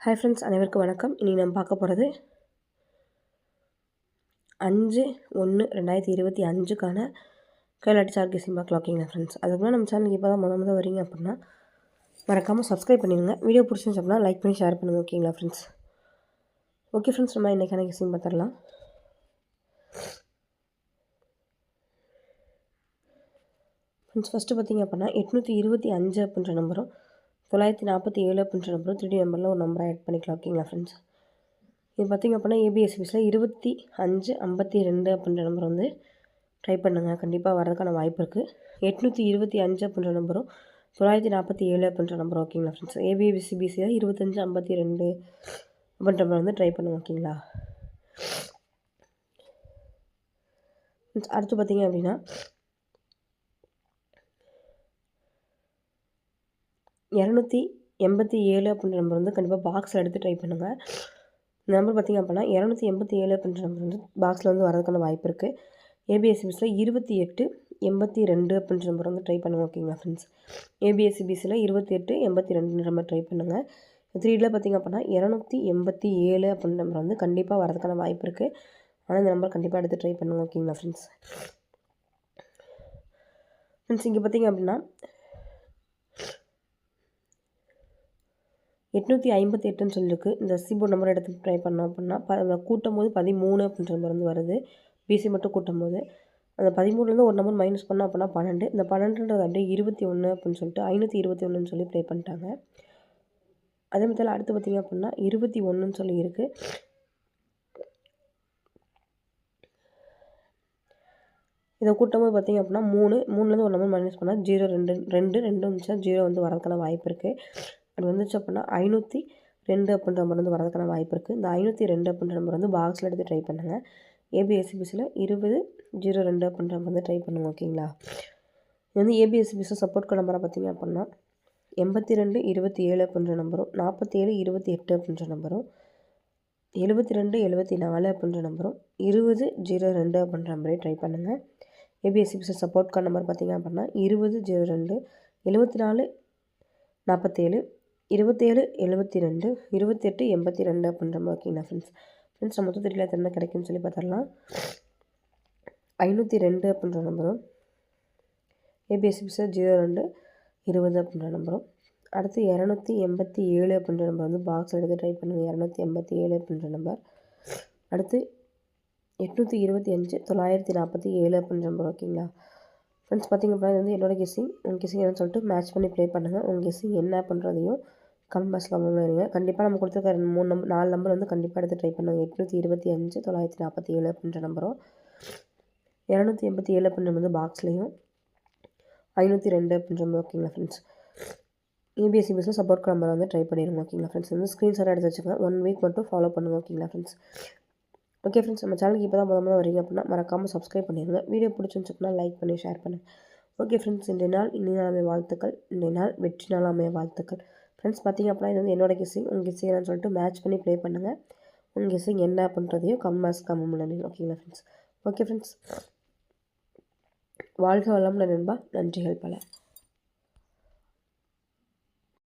Hi friends, அனைவருக்கும் வணக்கம். இனி நம்ம பார்க்க போகிறது 5/1/2025க்கான கைலாட்டி சார்கி சிம்பா கிளாக்கிங்க ஃப்ரெண்ட்ஸ். அதுக்குள்ளே நம்ம சேனலுக்கு இப்போ தான் முத வரீங்க அப்படின்னா மறக்காமல் சப்ஸ்கிரைப் பண்ணிடுங்க. வீடியோ பிடிச்சிருந்துச்சு அப்படின்னா லைக் பண்ணி ஷேர் பண்ணுங்கள். ஓகேங்களா ஃப்ரெண்ட்ஸ்? ஓகே ஃப்ரெண்ட்ஸ், நம்ம இன்றைக்கான கிசிங் பார்த்துடலாம். ஃப்ரெண்ட்ஸ், ஃபஸ்ட்டு பார்த்திங்க அப்படின்னா 825 அப்படின்ற நம்பரும் 947 அப்படின்ற நம்பரும் 3D நம்பரில் ஒரு நம்பரை ஆட் பண்ணிக்கலாம். ஓகேங்களா ஃப்ரெண்ட்ஸ்? இது பார்த்திங்க அப்படின்னா ஏபிஎஸ்சிபிஸில் 2552 அப்படின்ற நம்பர் வந்து ட்ரை பண்ணுங்கள். கண்டிப்பாக வரதுக்கான வாய்ப்பு இருக்குது. 825 அப்படின்ற நம்பரும் 947 அப்படின்ற நம்பரும். ஓகேங்களா ஃப்ரெண்ட்ஸ்? ஏபிஎஸ்சிபிசியில் 2552 அப்படின்ற நம்பர் வந்து ட்ரை பண்ணுங்கள். ஓகேங்களா ஃப்ரெண்ட்ஸ்? அடுத்து பார்த்திங்க அப்படின்னா 287 அப்படின்ற நம்பர் வந்து கண்டிப்பாக பாக்ஸில் எடுத்து ட்ரை பண்ணுங்கள். இந்த நம்பர் பார்த்திங்க அப்படின்னா 287 அப்படின்ற நம்பர் வந்து பாக்ஸில் வந்து வரதுக்கான வாய்ப்பு இருக்குது. ஏபிஎஸ்சிபிஸில் 2882 அப்படின்ற நம்பர் வந்து ட்ரை பண்ணுங்கள். ஓகேங்களா ஃப்ரெண்ட்ஸ்? ஏபிஎஸ்சிபிஸில் 2882 நம்பர் ட்ரை பண்ணுங்கள். 3ல் பார்த்திங்க அப்படின்னா 287 அப்படின்ற நம்பர் வந்து கண்டிப்பாக வரதுக்கான வாய்ப்பு இருக்குது. ஆனால் இந்த நம்பர் கண்டிப்பாக எடுத்து ட்ரை பண்ணுங்கள். ஓகேங்களா ஃப்ரெண்ட்ஸ்? இங்கே பார்த்திங்க அப்படின்னா 858ன்னு சொல்லியிருக்கு. இந்த சிபோர்ட் நம்பர் எடுத்து ட்ரை பண்ணோம் அப்படின்னா கூட்டும் போது 13 அப்படின்ற நம்பர் வந்து வருது. பிசி மட்டும் கூட்டும் போது அந்த 13லேருந்து ஒரு நம்பர் மைனஸ் பண்ணோம் அப்படின்னா 12. இந்த 12ன்றது அப்படியே 21 அப்படின்னு சொல்லிட்டு 521ன்னு சொல்லி ப்ளே பண்ணிட்டாங்க. அதே மாதிரி அடுத்து பார்த்திங்க அப்படின்னா 21ன்னு சொல்லி இருக்குது. இதை கூட்டும்போது பார்த்திங்க அப்படின்னா 3லேருந்து ஒரு நம்பர் மைனஸ் பண்ணால் 0 2 வந்துச்சுன்னா 0 வந்து வரதுக்கான வாய்ப்பு இருக்குது. அது வந்துச்சு அப்படின்னா 502 அப்படின்ற நம்பர் வந்து வரதுக்கான வாய்ப்பு இருக்குது. இந்த 502 அப்படின்ற நம்பர் வந்து பாக்ஸில் எடுத்து ட்ரை பண்ணுங்கள். ஏபிஎஸ்சிபிஸில் 2002 அப்படின்ற நம்பர் வந்து ட்ரை பண்ணுங்கள். ஓகேங்களா? இது வந்து ஏபிஎஸ்சிபிஸில் சப்போர்ட் நம்பராக பார்த்திங்க அப்படின்னா 8227 அப்படின்ற நம்பரும் 4728 அப்படின்ற நம்பரும் 7274 அப்படின்ற நம்பரும் 2002 அப்படின்ற நம்பரையும் ட்ரை பண்ணுங்கள். ஏபிஎஸ்சிபிஸில் சப்போர்ட் கார்டு நம்பர் பார்த்திங்க அப்படின்னா 2002 74 47 27 72 28 82 அப்படின்ற மாதிரி. ஓகேங்களா ஃப்ரெண்ட்ஸ் மொத்தம் தெரியல என்ன கிடைக்கும்னு சொல்லி பார்த்துடலாம். 502 அப்படின்ற நம்பரும் ஏபிஎஸ்சிபிஸில் 02 20 அப்படின்ற நம்பரும் அடுத்து 287 அப்படின்ற நம்பர் வந்து பாக்ஸ் எடுத்து ட்ரை பண்ணுங்கள். 287 அப்படின்ற நம்பர் அடுத்து 825 947 அப்படின்ற நம்பர். ஓகேங்களா ஃப்ரெண்ட்ஸ்? பார்த்திங்க அப்படின்னா இது வந்து என்னோடய கெஸ்ஸிங். உங்கள் கெஸ்ஸிங் என்னன்னு சொல்லிட்டு மேட்ச் பண்ணி ப்ளே பண்ணுங்கள். உங்கள் கெஸ்ஸிங் என்ன பண்ணுறதையும் கமெண்ட் பாக்ஸில் இருங்க. கண்டிப்பாக நம்ம கொடுத்துருக்க 4 நம்பர் வந்து கண்டிப்பாக எடுத்து ட்ரை பண்ணுங்கள். 825 947 அப்படின்ற நம்பரும் 287 அப்படின்ற வந்து பாக்ஸ்லேயும் 502 அப்படின்ற நம்பர். ஓகேங்களா ஃப்ரெண்ட்ஸ்? ஏபிஎஸ்சிபிஸில் சப்போர்ட் நம்பர் வந்து ட்ரை பண்ணிடுங்க. ஓகேங்களா ஃப்ரெண்ட்ஸ்? வந்து ஸ்க்ரீன்ஷாட் எடுத்து வச்சுக்கோங்க. 1 வீக் மட்டும் ஃபாலோ பண்ணுங்கள். ஓகேங்களா ஃப்ரெண்ட்ஸ்? ஓகே ஃப்ரெண்ட்ஸ், நம்ம சேனலுக்கு இப்போ தான் முதல்ல வரீங்க அப்படின்னா மறக்காமல் சப்ஸ்கிரைப் பண்ணிடுங்க. வீடியோ பிடிச்சிருந்துச்சுன்னா லைக் பண்ணி ஷேர் பண்ணுங்கள். ஓகே ஃப்ரெண்ட்ஸ், இன்றைய நாள் இனிய வாழ்த்துக்கள். இன்றைய நாள் வெற்றி நாள் அமைய வாழ்த்துக்கள். ஃப்ரெண்ட்ஸ் பார்த்திங்க அப்படின்னா இது வந்து என்னோடய கெஸ்ஸிங். உங்கள் கெஸ்ஸிங் என்னன்னு சொல்லிட்டு மேட்ச் பண்ணி ப்ளே பண்ணுங்கள். உங்கள் கெஸ்ஸிங் என்ன பண்ணுறதையும் கமெண்ட் பண்ணுங்கள். ஓகேங்களா ஃப்ரெண்ட்ஸ்? ஓகே ஃப்ரெண்ட்ஸ், வாழ்க வளமுடன் நண்பா. நன்றிகள் பல.